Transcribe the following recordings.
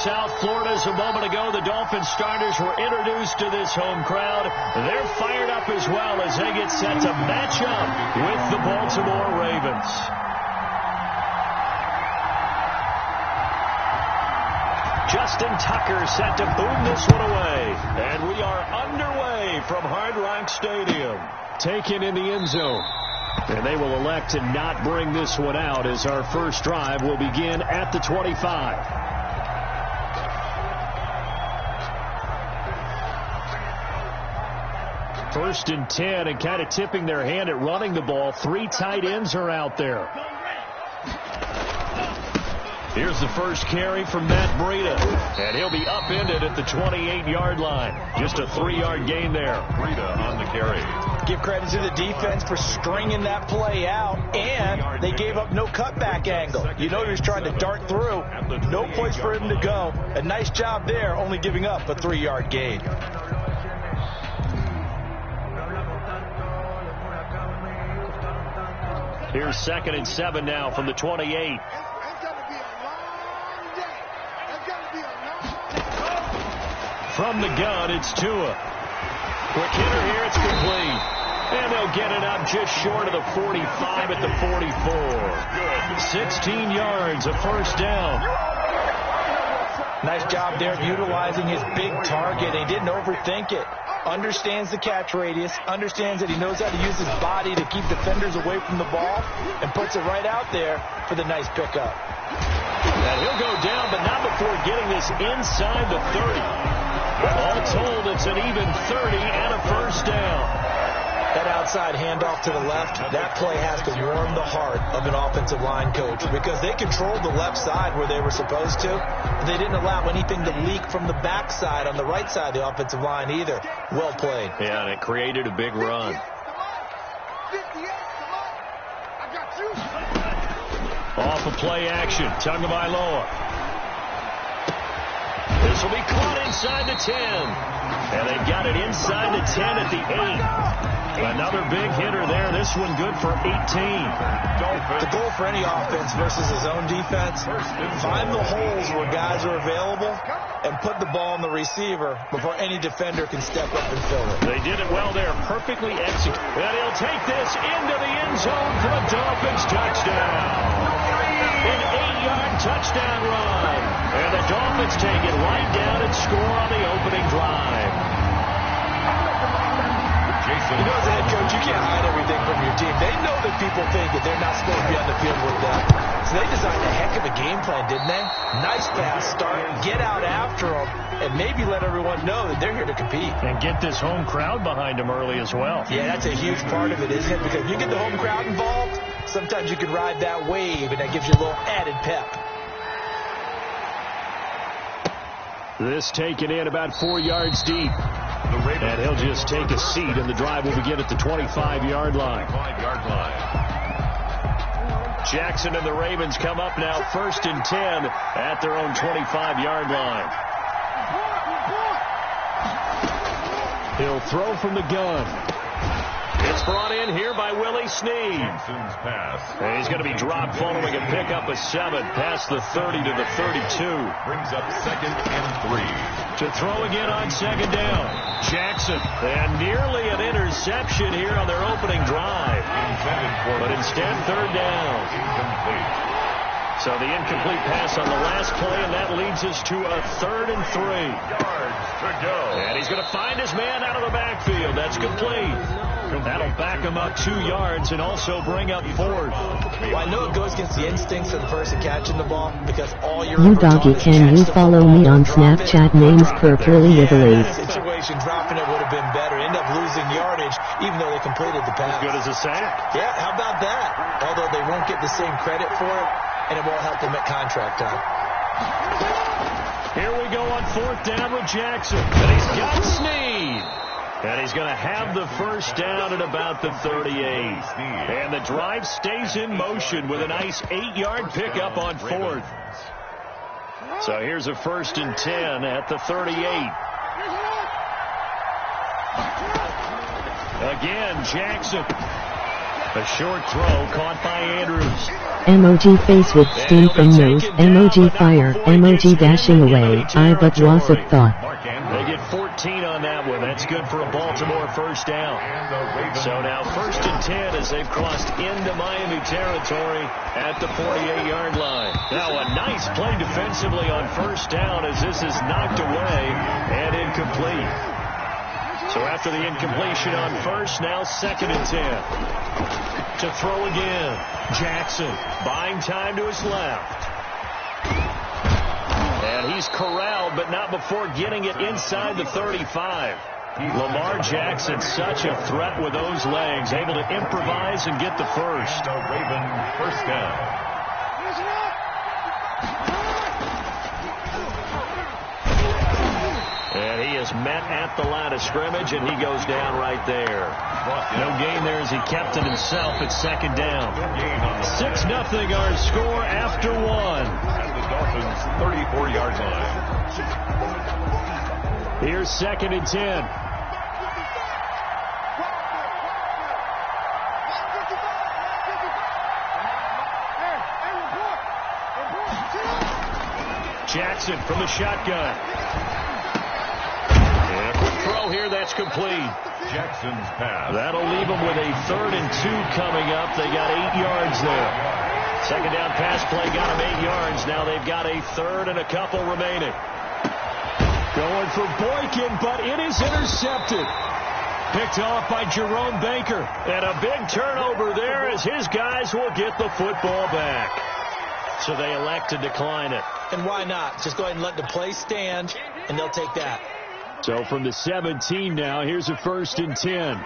South Florida as a moment ago. The Dolphins starters were introduced to this home crowd. They're fired up as well as they get set to match up with the Baltimore Ravens. Justin Tucker set to boom this one away. And we are underway from Hard Rock Stadium. Taken in the end zone. And they will elect to not bring this one out as our first drive will begin at the 25. First and 10, and kind of tipping their hand at running the ball. 3 tight ends are out there. Here's the first carry from Matt Breida, and he'll be upended at the 28-yard line. Just a 3-yard gain there. Breida on the carry. Give credit to the defense for stringing that play out, and they gave up no cutback angle. You know he was trying to dart through. No place for him to go. A nice job there, only giving up a 3-yard gain. Here's 2nd and 7 now from the 28. From the gun, it's Tua. Quick hitter here, it's complete. And they'll get it up just short of the 45 at the 44. 16 yards, a first down. Nice job there of utilizing his big target. He didn't overthink it. Understands the catch radius, understands that he knows how to use his body to keep defenders away from the ball, and puts it right out there for the nice pickup. And he'll go down, but not before getting this inside the 30. All told, it's an even 30 and a first down. That outside handoff to the left, that play has to warm the heart of an offensive line coach because they controlled the left side where they were supposed to. They didn't allow anything to leak from the backside on the right side of the offensive line either. Well played. Yeah, and it created a big run. Off of play action, Tagovailoa. This will be caught inside the 10. And they've got it inside the 10 at the 8. Another big hitter there. This one good for 18. The goal for any offense versus his own defense, find the holes where guys are available and put the ball on the receiver before any defender can step up and fill it. They did it well there. Perfectly executed. And he'll take this into the end zone for a Dolphins touchdown. An 8-yard touchdown run. And the Dolphins take it right down and score on the opening drive. You know, as a head coach, you can't hide everything from your team. They know that people think that they're not supposed to be on the field with them. So they designed a heck of a game plan, didn't they? Nice fast start, get out after them, and maybe let everyone know that they're here to compete. And get this home crowd behind them early as well. Yeah, that's a huge part of it, isn't it? Because if you get the home crowd involved, sometimes you can ride that wave, and that gives you a little added pep. This taken in about 4 yards deep. And he'll just take a seat, and the drive will begin at the 25-yard line. Jackson and the Ravens come up now 1st and 10 at their own 25-yard line. He'll throw from the gun. It's brought in here by Willie Snead. And he's going to be dropped following a pickup of 7 past the 30 to the 32. Brings up 2nd and 3. To throw again on 2nd down. Jackson. And nearly an interception here on their opening drive. But instead, 3rd down. Incomplete. So the incomplete pass on the last play, and that leads us to a 3rd and 3. Yards to go. And he's going to find his man out of the backfield. That's complete. That'll back him up 2 yards and also bring up 4th. Well, I know it goes against the instincts of the person catching the ball because all you're You doggy, can you follow me on Snapchat? Names per Curly Liveries. Situation, dropping it would have been better. End up losing yardage even though they completed the pass. As good as a sack. Yeah, how about that? Although they won't get the same credit for it, and it won't help them at contract time. Here we go on 4th down with Jackson. And he's got Snead. And he's going to have the first down at about the 38. And the drive stays in motion with a nice 8-yard pickup on 4th. So here's a 1st and 10 at the 38. Again, Jackson. A short throw caught by Andrews. Emoji face with steam from nose. Emoji fire. Emoji dashing away. I but was a thought. They get 14 on that one. That's good for a Baltimore first down. So now 1st and 10 as they've crossed into Miami territory at the 48-yard line. Now a nice play defensively on 1st down as this is knocked away and incomplete. So after the incompletion on 1st, now 2nd and 10. To throw again. Jackson buying time to his left. And he's corralled, but not before getting it inside the 35. Lamar Jackson, such a threat with those legs, able to improvise and get the first. The Raven first down. And he is met at the line of scrimmage, and he goes down right there. No gain there as he kept it himself at 2nd down. 6-0 our score after 1. At the Dolphins' 34-yard line. Here's 2nd and 10. Jackson from the shotgun. And a quick throw here, that's complete. Jackson's pass. That'll leave them with a 3rd and 2 coming up. They got 8 yards there. 2nd down pass play got them 8 yards. Now they've got a 3rd and a couple remaining. Going for Boykin, but it is intercepted. Picked off by Jerome Baker. And a big turnover there as his guys will get the football back. So they elect to decline it. And why not? Just go ahead and let the play stand, and they'll take that. So from the 17 now, here's a 1st and 10.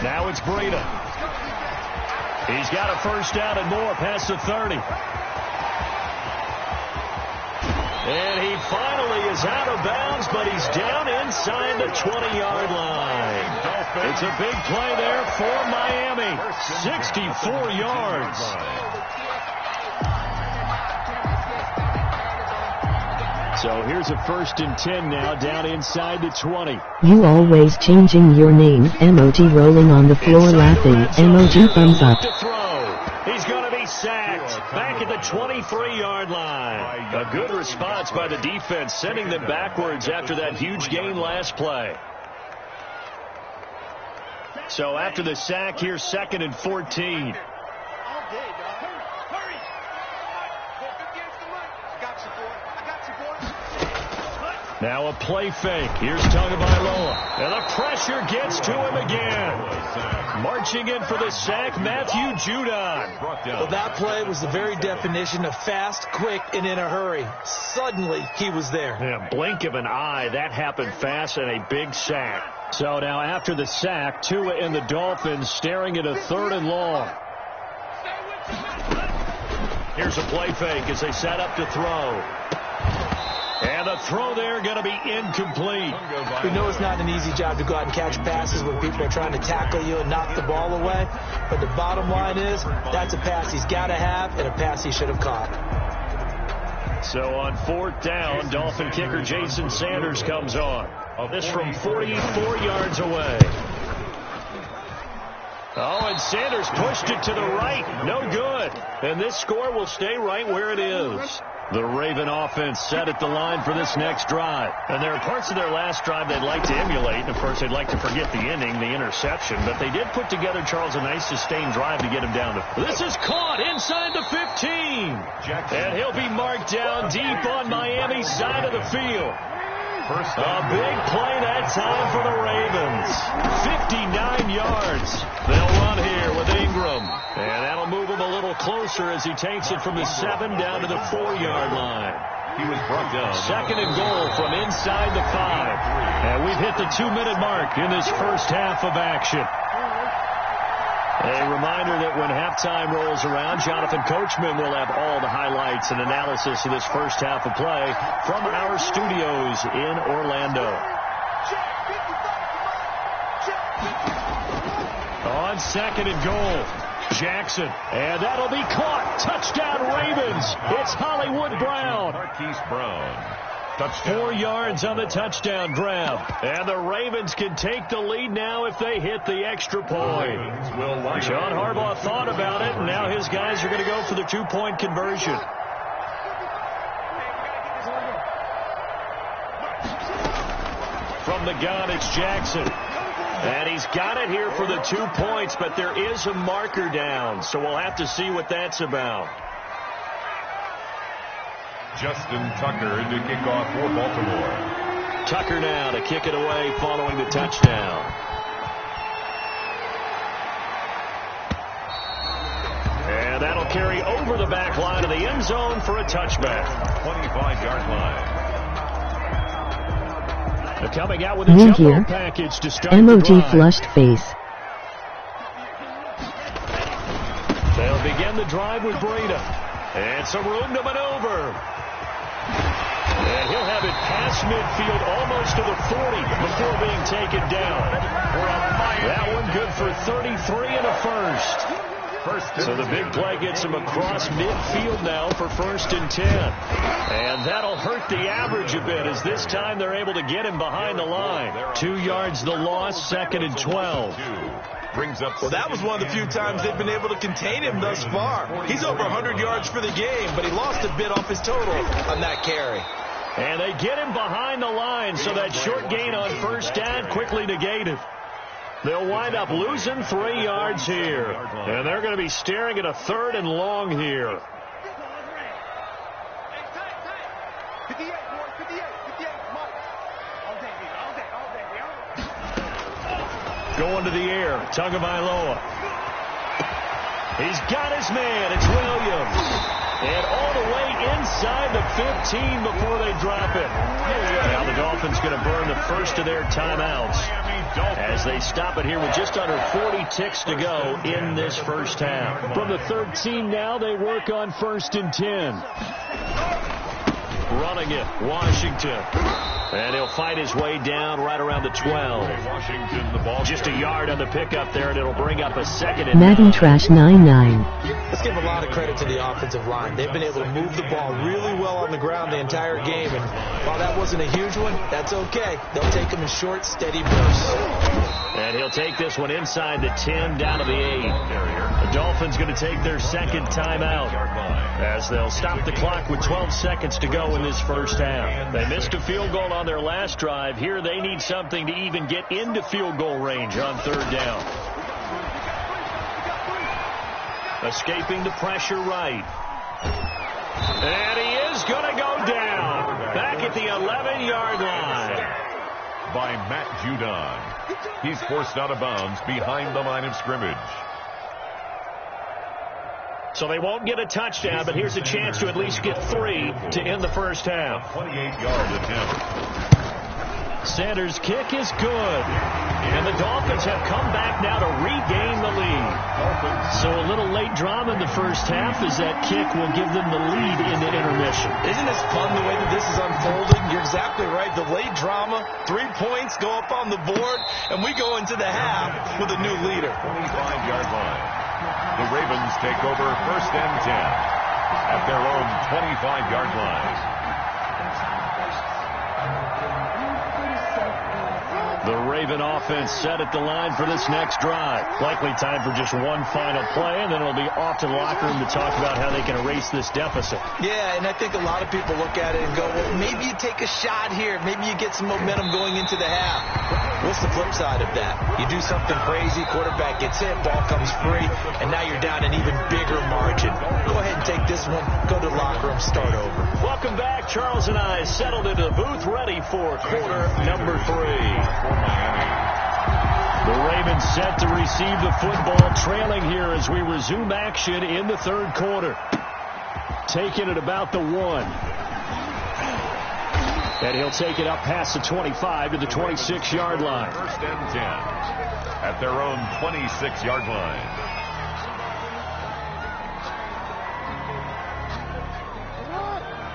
Now it's Breida. He's got a 1st down and more past the 30. And he finally is out of bounds, but he's down inside the 20-yard line. It's a big play there for Miami. 64 yards. So here's a 1st and 10 now, down inside the 20. You always changing your name. Emoji rolling on the floor laughing. Emoji thumbs up. He's going to be sacked back at the 23-yard line. A good response by the defense, sending them backwards after that huge gain last play. So after the sack, here's 2nd and 14. Now a play fake. Here's Tagovailoa. And the pressure gets to him again. Marching in for the sack, Matthew Judon. Well, that play was the very definition of fast, quick, and in a hurry. Suddenly, he was there. Yeah, blink of an eye. That happened fast and a big sack. So now after the sack, Tua and the Dolphins staring at a 3rd and long. Here's a play fake as they set up to throw. And the throw there going to be incomplete. We know it's not an easy job to go out and catch passes when people are trying to tackle you and knock the ball away. But the bottom line is that's a pass he's got to have and a pass he should have caught. So on 4th down, Dolphin kicker Jason Sanders comes on. This from 44 yards away. Oh, and Sanders pushed it to the right. No good. And this score will stay right where it is. The Raven offense set at the line for this next drive. And there are parts of their last drive they'd like to emulate. And, of course, they'd like to forget the inning, the interception. But they did put together, Charles, a nice sustained drive to get him down. This is caught inside the 15. And he'll be marked down deep on Miami's side of the field. A big play that time for the Ravens. 59 yards. They'll run here with Ingram. And that'll move him a little closer as he takes it from the 7 down to the 4-yard line. He was brought down. 2nd and goal from inside the 5. And we've hit the 2-minute mark in this first half of action. A reminder that when halftime rolls around, Jonathan Coachman will have all the highlights and analysis of this first half of play from our studios in Orlando. On 2nd and goal, Jackson. And that'll be caught. Touchdown Ravens. It's Hollywood Brown. Marquise Brown. Touchdown. 4 yards on the touchdown grab. And the Ravens can take the lead now if they hit the extra point. John Harbaugh thought about it, and now his guys are going to go for the 2-point conversion. From the gun, it's Jackson. And he's got it here for the 2 points, but there is a marker down, so we'll have to see what that's about. Justin Tucker to kick off for Baltimore. Tucker now to kick it away following the touchdown. And that'll carry over the back line of the end zone for a touchback. 25-yard line. They're coming out with a New jumbo here. package to start Emoji the drive. flushed face. They'll begin the drive with Breda. And some room to maneuver. And he'll have it past midfield almost to the 40 before being taken down. That one good for 33 and a first. So the big play gets him across midfield now for 1st and 10. And that'll hurt the average a bit as this time they're able to get him behind the line. 2 yards the loss, 2nd and 12. Well, that was one of the few times they've been able to contain him thus far. He's over 100 yards for the game, but he lost a bit off his total on that carry. And they get him behind the line, so that short gain on 1st down quickly negated. They'll wind up losing 3 yards here. And they're going to be staring at a 3rd and long here. Going to the air, Tagovailoa. He's got his man, it's Williams. And all the way inside the 15 before they drop it. Now the Dolphins going to burn the first of their timeouts as they stop it here with just under 40 ticks to go in this first half. From the 13 now, they work on 1st and 10. Running it, Washington. And he'll fight his way down right around the 12. Washington, the ball. Just a yard on the pickup there, and it'll bring up a 2nd and 9. Madden Trash 99. Let's give a lot of credit to the offensive line. They've been able to move the ball really well on the ground the entire game. And while that wasn't a huge one, that's okay. They'll take them in short, steady bursts. And he'll take this one inside the 10 down to the 8. The Dolphins going to take their 2nd timeout as they'll stop the clock with 12 seconds to go in this first half. They missed a field goal on their last drive. Here they need something to even get into field goal range on 3rd down. Escaping the pressure right. And he is going to go down. Back at the 11-yard line. By Matt Judon. He's forced out of bounds behind the line of scrimmage. So they won't get a touchdown, but here's a chance to at least get 3 to end the first half. 28-yard attempt. Sanders' kick is good. And the Dolphins have come back now to regain the lead. So a little late drama in the first half as that kick will give them the lead into intermission. Isn't this fun the way that this is unfolding? You're exactly right. The late drama, 3 points go up on the board, and we go into the half with a new leader. 25-yard line. The Ravens take over 1st and 10 at their own 25-yard line. The Raven offense set at the line for this next drive. Likely time for just one final play, and then it'll be off to the locker room to talk about how they can erase this deficit. Yeah, and I think a lot of people look at it and go, well, maybe you take a shot here. Maybe you get some momentum going into the half. What's the flip side of that? You do something crazy, quarterback gets hit, ball comes free, and now you're down an even bigger margin. Go ahead and take this one, go to the locker room, start over. Welcome back. Charles and I settled into the booth ready for quarter number 3. The Ravens set to receive the football, trailing here as we resume action in the 3rd quarter. Taking it about the 1. And he'll take it up past the 25 to the 26-yard line. 1st and 10 at their own 26-yard line.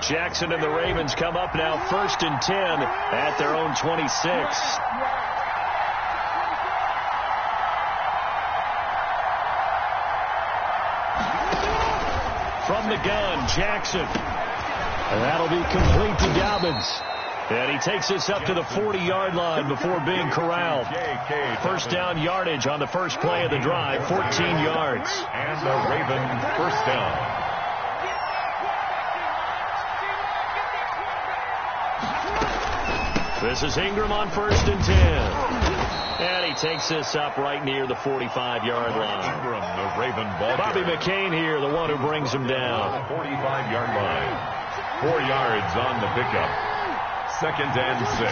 Jackson and the Ravens come up now 1st and 10 at their own 26. From the gun, Jackson. And that'll be complete to Dobbins. And he takes this up to the 40-yard line before being corralled. First down yardage on the first play of the drive, 14 yards. And the Ravens first down. This is Ingram on 1st and 10. And he takes this up right near the 45-yard line. Ingram, the Raven ball. Bobby McCain here, the one who brings him down. 45-yard line. 4 yards on the pickup. 2nd and 6.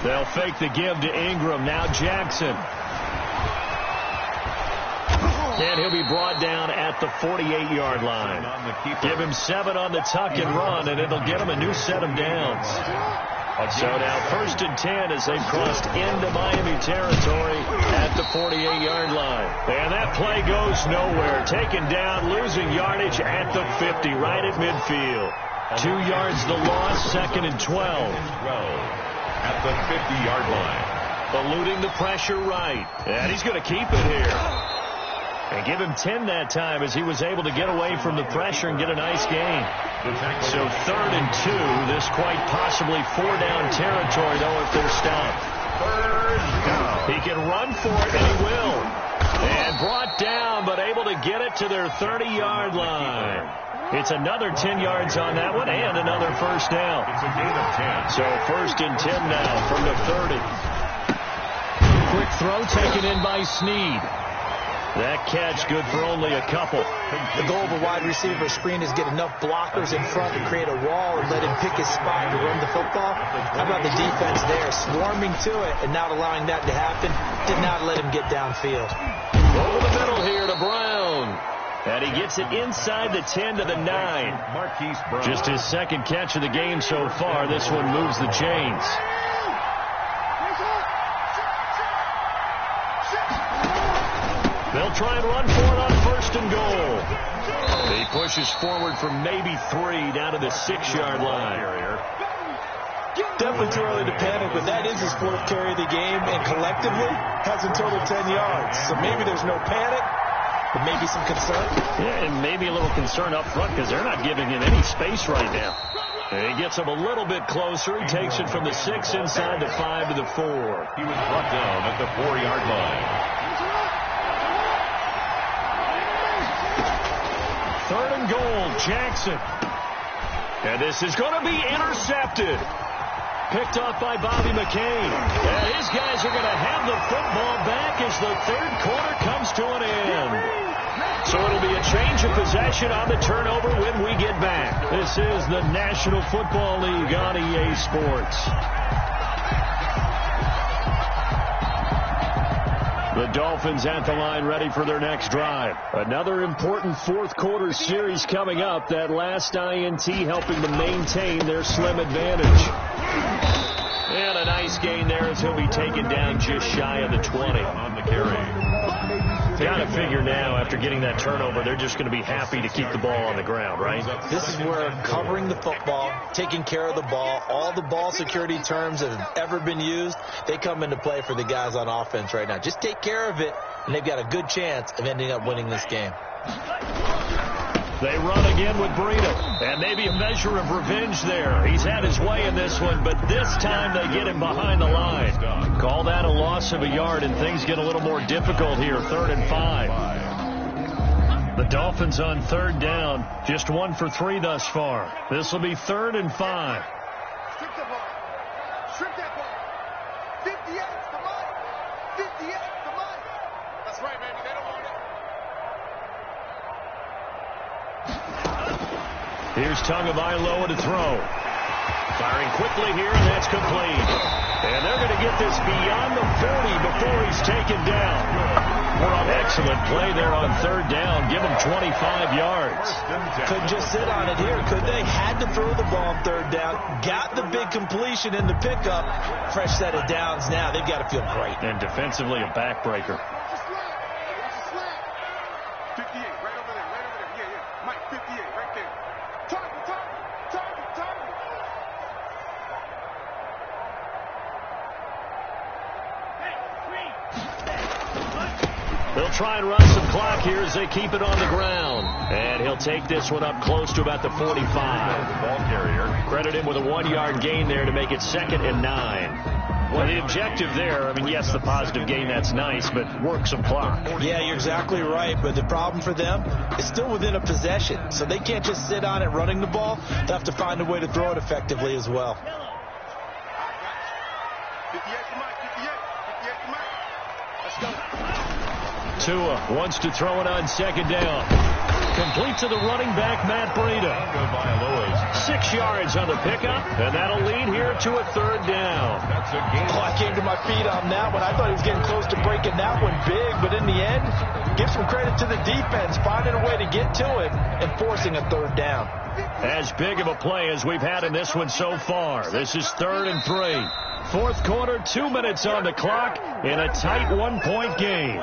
They'll fake the give to Ingram. Now Jackson. And he'll be brought down at the 48-yard line. Give him 7 on the tuck and run, and it'll get him a new set of downs. So now 1st and 10 as they've crossed into Miami territory at the 48-yard line. And that play goes nowhere. Taken down, losing yardage at the 50, right at midfield. 2 yards the loss, 2nd and 12. At the 50-yard line. Eluding the pressure right. And he's going to keep it here. And give him 10 that time as he was able to get away from the pressure and get a nice gain. So 3rd and 2. This quite possibly 4-down territory, though, if they're stopped. 3rd down. He can run for it, and he will. And brought down, but able to get it to their 30-yard line. It's another 10 yards on that one and another first down. It's a gain of 10. So 1st and 10 now from the 30. Quick throw taken in by Snead. That catch good for only a couple. The goal of a wide receiver screen is get enough blockers in front to create a wall and let him pick his spot to run the football. How about the defense there, swarming to it and not allowing that to happen? Did not let him get downfield. Over the middle here to Brown. And he gets it inside the 10 to the 9. Marquise Brown. Just his 2nd catch of the game so far. This one moves the chains. They'll try and run for it on 1st and goal. He pushes forward from maybe 3 down to the 6-yard line. Definitely too early to panic, but that is his 4th carry of the game, and collectively has a total 10 yards. So maybe there's no panic, but maybe some concern. Yeah, and maybe a little concern up front because they're not giving him any space right now. And he gets him a little bit closer. He takes it from the 6 inside the 5 to the 4. He was brought down at the 4-yard line. 3rd and goal, Jackson. And this is going to be intercepted. Picked off by Bobby McCain. And his guys are going to have the football back as the 3rd quarter comes to an end. So it'll be a change of possession on the turnover when we get back. This is the National Football League on EA Sports. The Dolphins at the line ready for their next drive. Another important 4th quarter series coming up. That last INT helping to maintain their slim advantage. And a nice gain there as he'll be taken down just shy of the 20. On the carry. Got to figure now, after getting that turnover, they're just going to be happy to keep the ball on the ground, right? This is where covering the football, taking care of the ball, all the ball security terms that have ever been used, they come into play for the guys on offense right now. Just take care of it, and they've got a good chance of ending up winning this game. They run again with Breida, and maybe a measure of revenge there. He's had his way in this one, but this time they get him behind the line. Call that a loss of a yard, and things get a little more difficult here, 3rd and 5. The Dolphins on 3rd down, just 1 for 3 thus far. This will be 3rd and 5. Strip that ball. Strip that ball. 50 yards, come on. 50 yards, come on. That's right, baby. They don't want it. Here's Tagovailoa to throw. Firing quickly here, and that's complete. And they're going to get this beyond the 40 before he's taken down. Excellent play there on 3rd down. Give him 25 yards. Couldn't just sit on it here, could they? Had to throw the ball on 3rd down. Got the big completion in the pickup. Fresh set of downs now. They've got to feel great. And defensively, a backbreaker. 58, right over there, right over there. Yeah, yeah. Mike, 58, right there. Target, target, target, target. They'll They'll try and run some clock here as they keep it on the ground. And he'll take this one up close to about the 45. The ball carrier. Credit him with a 1-yard gain there to make it 2nd and 9. Well, the objective there, I mean, yes, the positive gain, that's nice, but work some clock. Yeah, you're exactly right, but the problem for them is still within a possession, so they can't just sit on it running the ball. They have to find a way to throw it effectively as well. 58 to Mike, 58 to Mike. Let's go. Tua wants to throw it on 2nd down. Complete to the running back, Matt Breida. 6 yards on the pickup, and that'll lead here to a 3rd down. That's a game. I came to my feet on that one. I thought he was getting close to breaking that one big, but in the end, give some credit to the defense, finding a way to get to it and forcing a 3rd down. As big of a play as we've had in this one so far. This is 3rd and 3. 4th quarter, 2 minutes on the clock in a tight 1-point game.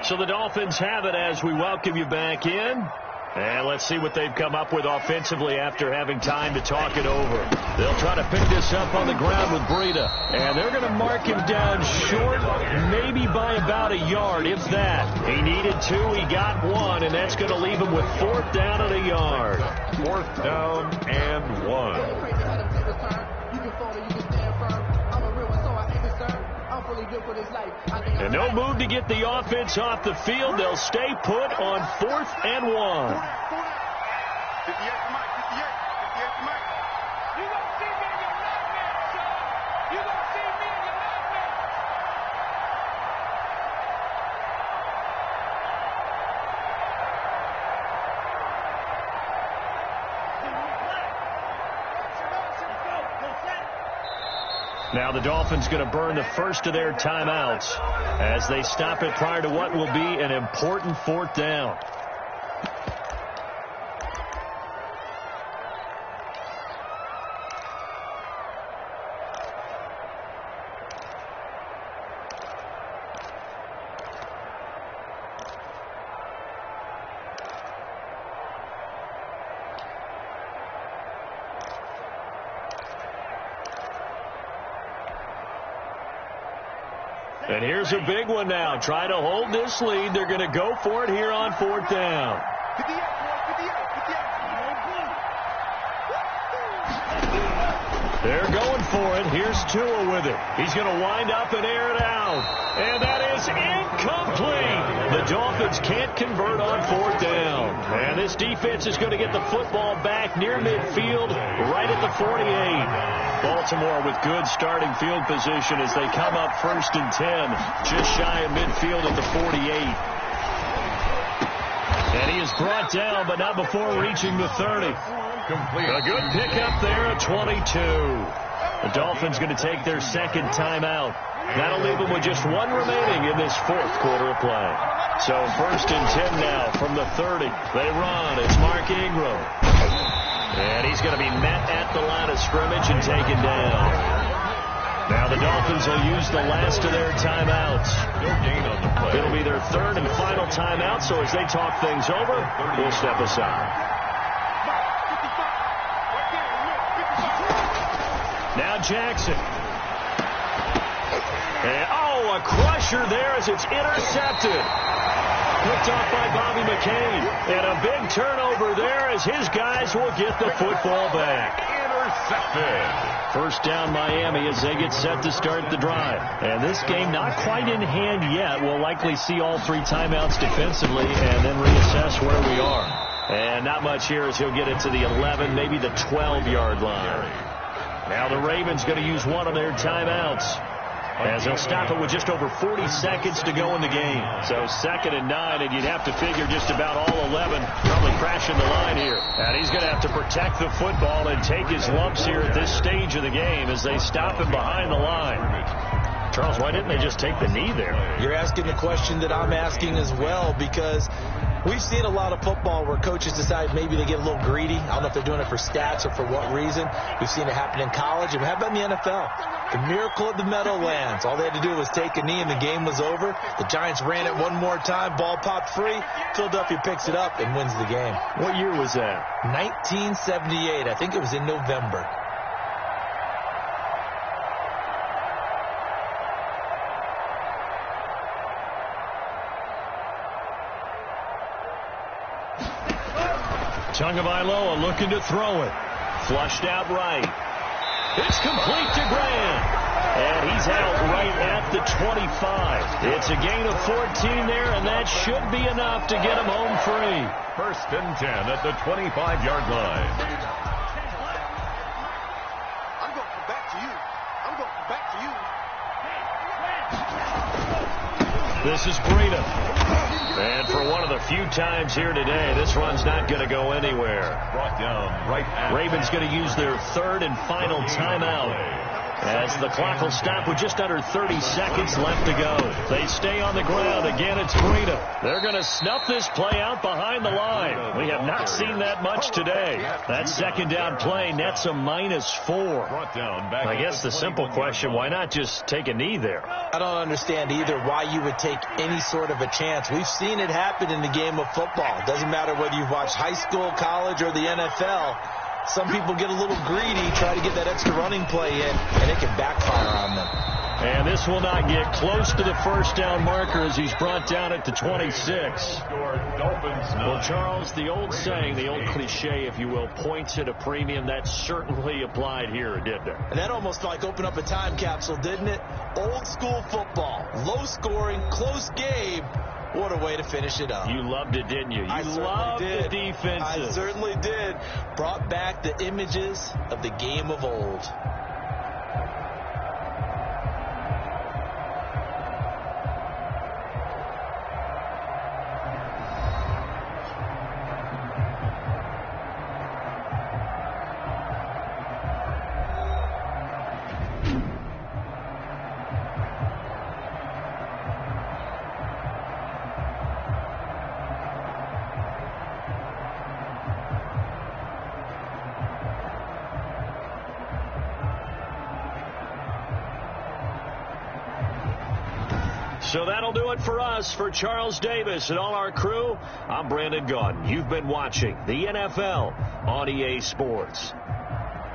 So the Dolphins have it as we welcome you back in. And let's see what they've come up with offensively after having time to talk it over. They'll try to pick this up on the ground with Breida. And they're going to mark him down short, maybe by about a yard, if that. He needed 2, he got 1, and that's going to leave him with 4th down and a yard. 4th down and 1. And no move to get the offense off the field. They'll stay put on 4th and 1. 58 to Mike, 58 to Mike. You gonna see me in your nightmare, son. You gonna see me in your nightmare. Now the Dolphins going to burn the first of their timeouts as they stop it prior to what will be an important 4th down. And here's a big one now. Try to hold this lead. They're going to go for it here on 4th down. 58, 58. They're going for it. Here's Tua with it. He's going to wind up and air it out. And that is incomplete. The Dolphins can't convert on 4th down. And this defense is going to get the football back near midfield, right at the 48. Baltimore with good starting field position as they come up 1st and 10, just shy of midfield at the 48. And he is brought down, but not before reaching the 30. Complete. A good pickup there at 22. The Dolphins going to take their 2nd timeout. That'll leave them with just 1 remaining in this 4th quarter of play. So 1st and 10 now from the 30. They run. It's Mark Ingram. And he's going to be met at the line of scrimmage and taken down. Now the Dolphins will use the last of their timeouts. No gain on the play. It'll be their 3rd and final timeout, so as they talk things over, we'll step aside. Now Jackson. And, a crusher there as it's intercepted. Picked off by Bobby McCain. And a big turnover there as his guys will get the football back. Intercepted. 1st down Miami as they get set to start the drive. And this game not quite in hand yet. We'll likely see all 3 timeouts defensively and then reassess where we are. And not much here as he'll get it to the 11, maybe the 12-yard line. Now the Ravens going to use one of their timeouts as they'll stop it with just over 40 seconds to go in the game. So 2nd and 9, and you'd have to figure just about all 11 probably crashing the line here. And he's going to have to protect the football and take his lumps here at this stage of the game as they stop him behind the line. Charles, why didn't they just take the knee there? You're asking the question that I'm asking as well, because We've seen a lot of football where coaches decide maybe they get a little greedy. I don't know if they're doing it for stats or for what reason. We've seen it happen in college. And how about in the NFL? The miracle of the Meadowlands. All they had to do was take a knee and the game was over. The Giants ran it one more time. Ball popped free. Philadelphia picks it up and wins the game. What year was that? 1978. I think it was in November. Tagovailoa looking to throw it. Flushed out right. It's complete to Graham. And he's out right at the 25. It's a gain of 14 there, and that should be enough to get him home free. 1st and 10 at the 25-yard line. I'm going back to you. I'm going back to you. This is Breida. And for one of the few times here today, this run's not going to go anywhere. Brought down right at Ravens going to use their 3rd and final timeout, as the clock will stop with just under 30 seconds left to go. They stay on the ground. Again, it's Breida. They're going to snuff this play out behind the line. We have not seen that much today. That 2nd down play nets a -4. Brought down back. I guess the simple question, why not just take a knee there? I don't understand either why you would take any sort of a chance. We've seen it happen in the game of football. It doesn't matter whether you've watched high school, college, or the NFL. Some people get a little greedy, try to get that extra running play in, and it can backfire on them. And this will not get close to the 1st down marker as he's brought down at the 26. Well, Charles, the old saying, the old cliche, if you will, points at a premium, that certainly applied here, didn't it? And that almost like opened up a time capsule, didn't it? Old school football, low scoring, close game. What a way to finish it up. You loved it, didn't you? You loved the defenses. I certainly did. Brought back the images of the game of old. So that'll do it for us. For Charles Davis and all our crew, I'm Brandon Gaudin. You've been watching the NFL on EA Sports.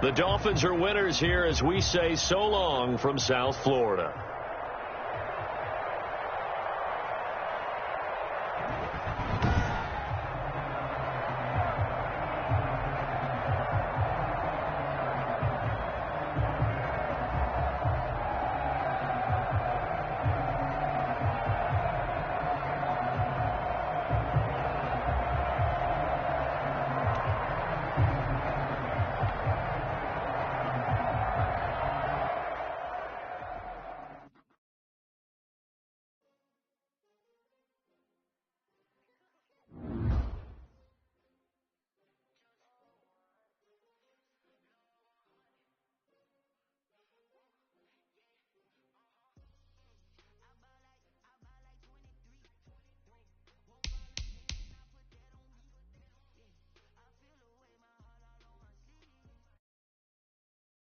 The Dolphins are winners here as we say so long from South Florida.